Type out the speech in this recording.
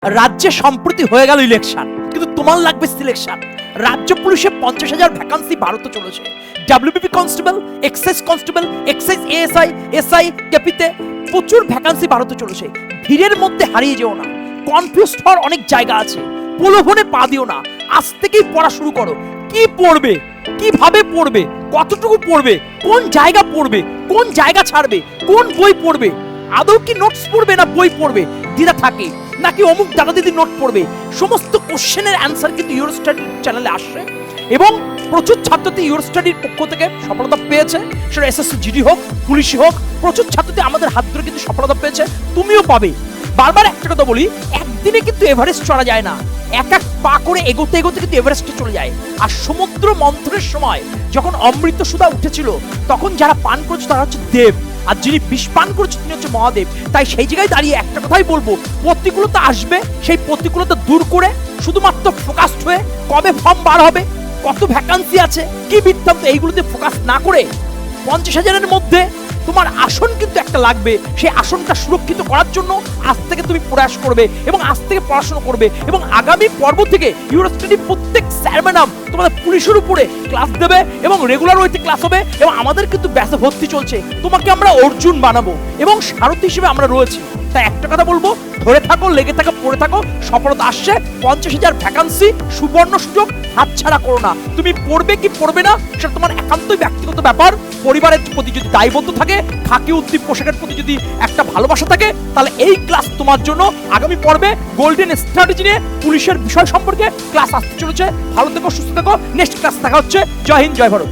রাজ্যে সম্প্রতি হয়ে গেল ইলেকশন, কিন্তু তোমার লাগবে সিলেকশন। রাজ্য পুলিশে 50,000 ভ্যাকান্সি ভারতে চলেছে। WBP constable, excise ASI, SI, কেপিতে প্রচুর ভ্যাকান্সি ভারতে চলেছে। ভিড়ের মধ্যে হারিয়ে যেও না, কনফিউজ হওয়ার অনেক জায়গা আছে, প্রলোভনে পা দিও না। আজ থেকেই পড়া শুরু করো। কি পড়বে, কিভাবে পড়বে, কতটুকু পড়বে, কোন জায়গা পড়বে, কোন জায়গা ছাড়বে, কোন বই পড়বে, আদৌ কি নোটস পড়বে না বই পড়বে, দ্বিধা থাকে, নাকি অমুক দাদা দিদি নোট পড়বে। সমস্ত কোশ্চেনের অ্যান্সার কিন্তু ইউরোস্টাডি চ্যানেলে আসছে এবং প্রচুর ছাত্রটি ইউরোস্টাডির পক্ষ থেকে সফলতা পেয়েছে। সেটা এসএসসি জিডি হোক, পুলিশি হোক, প্রচুর ছাত্রটি আমাদের হাত ধরে কিন্তু সফলতা পেয়েছে। তুমিও পাবে। বারবার একটা কথা বলি, একদিনে কিন্তু এভারেস্ট চড়া যায় না, এক এক পা করে এগোতে এগোতে কিন্তু এভারেস্টে চলে যায়। আর সমুদ্র মন্থনের সময় যখন অমৃত সুধা উঠেছিল, তখন যারা পান করেছে তারা হচ্ছে দেব, আর যিনি বিষ পান করেছে তিনি হচ্ছে মহাদেব। তাই সেই জায়গায় দাঁড়িয়ে একটা কথাই বলবো, প্রতিকূলতা আসবে, সেই প্রতিকূলতা দূর করে শুধুমাত্র ফোকাসড হয়ে কবে ফর্ম বার হবে, কত ভ্যাকান্সি আছে, কি বৃত্তান্ত, এইগুলোতে ফোকাস না করে 50,000-এর মধ্যে তোমার আসন কিন্তু একটা লাগবে। সেই আসনটা সুরক্ষিত করার জন্য আজ থেকে তুমি প্রয়াস করবে এবং আজ থেকে পড়াশোনা করবে এবং আগামী পর্ব থেকে ইউরোস্টাডি প্রত্যেক স্যার ম্যাডাম তোমাদের পুলিশের উপরে ক্লাস দেবে এবং রেগুলার ওয়েতে ক্লাস হবে। এবং আমাদের কিন্তু ব্যাচে ভর্তি চলছে, তোমাকে আমরা অর্জুন বানাবো এবং সারথি হিসেবে আমরা রয়েছি। তাই একটা কথা বলবো, ধরে থাকো, লেগে থাকো, পড়ে থাকো, সফলতা আসছে। 50,000 ভ্যাকান্সি, সুবর্ণ সুযোগ হাতছাড়া করো না। তুমি পড়বে কি পড়বে না সেটা তোমার একান্তই ব্যক্তিগত ব্যাপার। পরিবারের প্রতি যদি দায়বদ্ধ থাকে, খাকি উদ্দীপ পোশাকের প্রতি যদি একটা ভালোবাসা থাকে, তাহলে এই ক্লাস তোমার জন্য। আগামী পর্বে গোল্ডেন স্ট্র্যাটেজি নিয়ে পুলিশের বিষয় সম্পর্কে ক্লাস আসতে চলেছে। ভালো থেকো, সুস্থ থেকো, নেক্সট ক্লাস দেখা হচ্ছে। জয় হিন্দ, জয় ভারত।